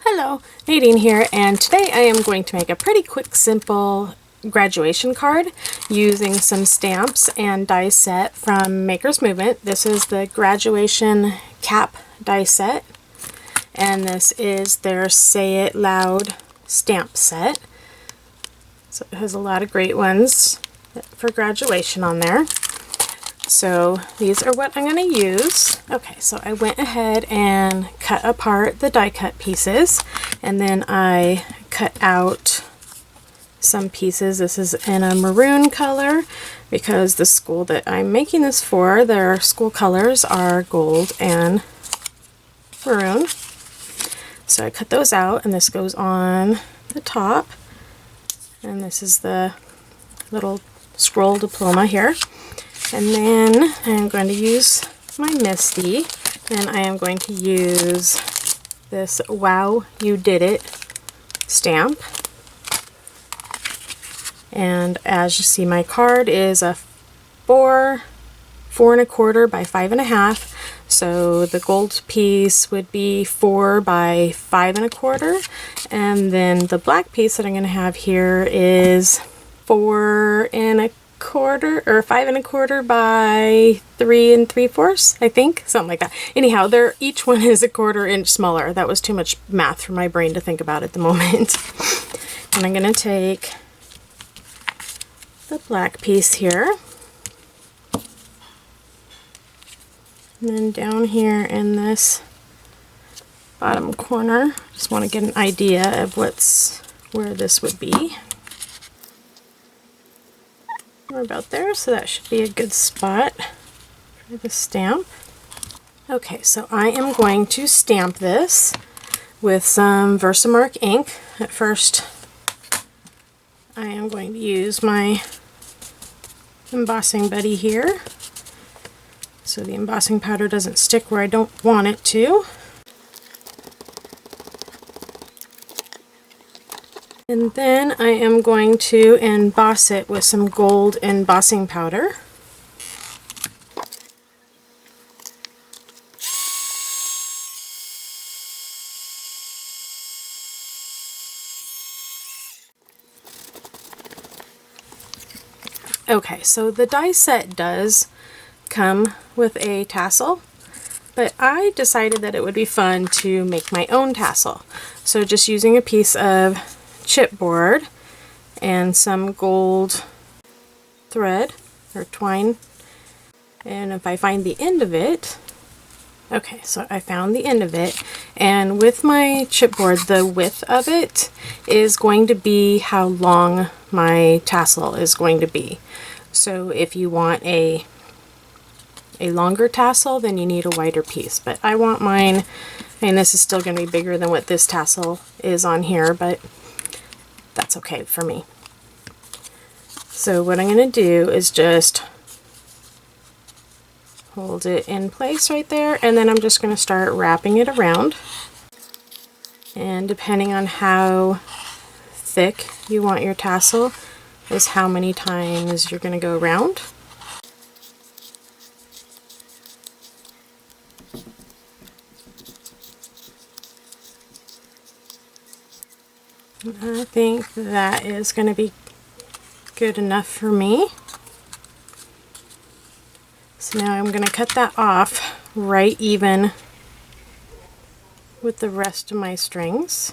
Hello, Nadine here, and today I am going to make a pretty quick, simple graduation card using some stamps and die set from Maker's Movement. This is the graduation cap die set, and this is their Say It Loud stamp set. So it has a lot of great ones for graduation on there. So these are what I'm going to use. Okay, so I went ahead and cut apart the die cut pieces, and then I cut out some pieces. This is in a maroon color because the school that I'm making this for, their school colors are gold and maroon. So I cut those out, and this goes on the top, and this is the little scroll diploma here. And then I'm going to use my Misti, and I am going to use this Wow You Did It stamp. And as you see, my card is a 4 1/4 by 5 1/2. So the gold piece would be 4 by 5 1/4, and then the black piece that I'm going to have here is 4 1/4 or 5 1/4 by 3 3/4, I think, something like that. Anyhow, each one is a 1/4 inch smaller. That was too much math for my brain to think about at the moment. And I'm going to take the black piece here, and then down here in this bottom corner, just want to get an idea of where this would be. We're about there, so that should be a good spot for the stamp. Okay, so I am going to stamp this with some VersaMark ink. At first, I am going to use my embossing buddy here, so the embossing powder doesn't stick where I don't want it to. And then I am going to emboss it with some gold embossing powder. Okay, so the die set does come with a tassel, but I decided that it would be fun to make my own tassel. So just using a piece of chipboard and some gold thread or twine, and if I find the end of it, okay, so I found the end of it, and with my chipboard, the width of it is going to be how long my tassel is going to be. So if you want a longer tassel, then you need a wider piece, but I want mine, and this is still going to be bigger than what this tassel is on here, but that's okay for me. So what I'm going to do is just hold it in place right there, and then I'm just going to start wrapping it around. And depending on how thick you want your tassel is how many times you're going to go around. I think that is going to be good enough for me. So now I'm going to cut that off right even with the rest of my strings.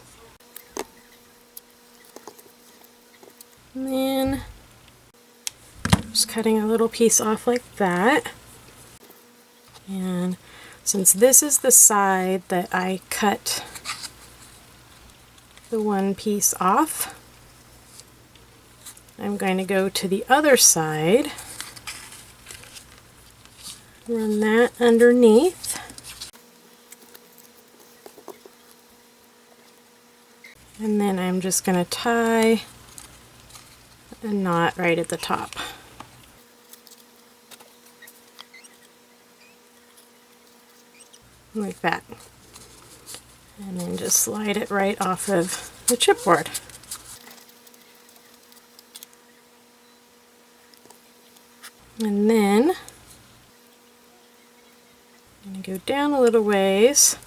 And then just cutting a little piece off like that. And since this is the side that I cut the one piece off, I'm going to go to the other side, run that underneath, and then I'm just going to tie a knot right at the top. Like that. And then just slide it right off of the chipboard. And then I'm going to go down a little ways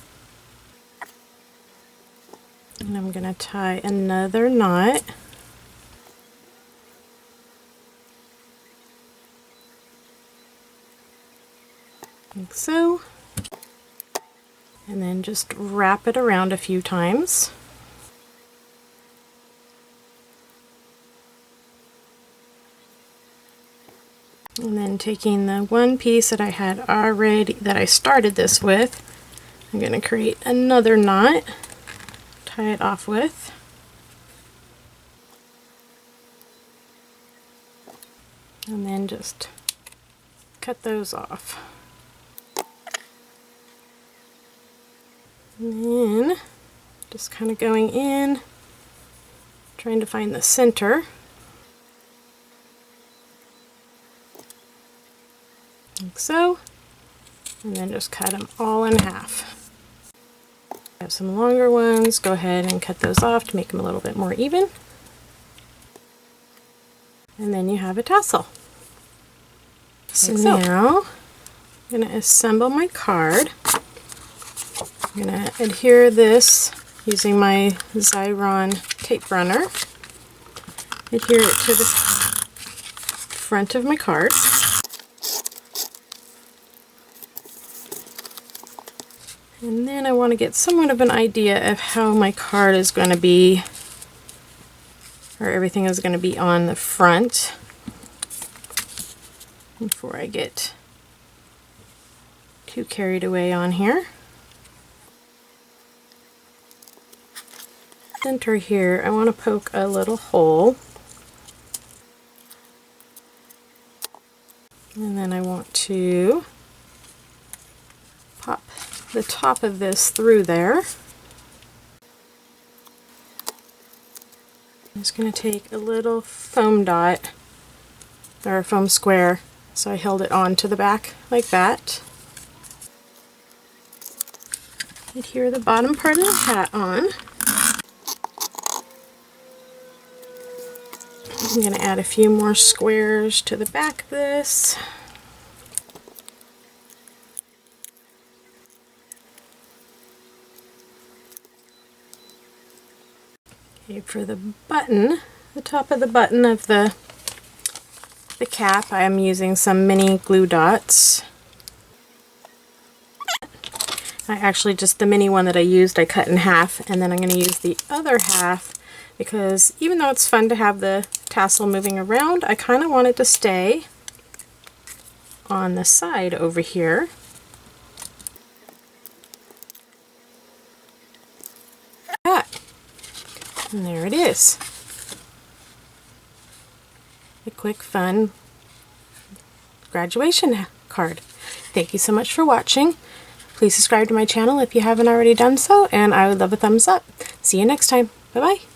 And I'm going to tie another knot. Like so. And then just wrap it around a few times. And then taking the one piece that I had already, that I started this with, I'm going to create another knot, tie it off with. And then just cut those off. And then just kind of going in, trying to find the center. Like so. And then just cut them all in half. I have some longer ones, go ahead and cut those off to make them a little bit more even. And then you have a tassel. So now I'm going to assemble my card. I'm going to adhere this using my Xyron tape runner. Adhere it to the front of my card. And then I want to get somewhat of an idea of how my card is going to be, or everything is going to be on the front before I get too carried away on here. Center here, I want to poke a little hole. And then I want to pop the top of this through there. I'm just going to take a little foam dot, or a foam square, so I held it on to the back like that. Adhere the bottom part of the hat on. I'm going to add a few more squares to the back of this. Okay, for the button, the top of the button of the cap, I am using some mini glue dots. I actually, just the mini one that I used, I cut in half, and then I'm going to use the other half because even though it's fun to have the tassel moving around, I kind of want it to stay on the side over here. And there it is. A quick, fun graduation card. Thank you so much for watching. Please subscribe to my channel if you haven't already done so, and I would love a thumbs up. See you next time. Bye-bye.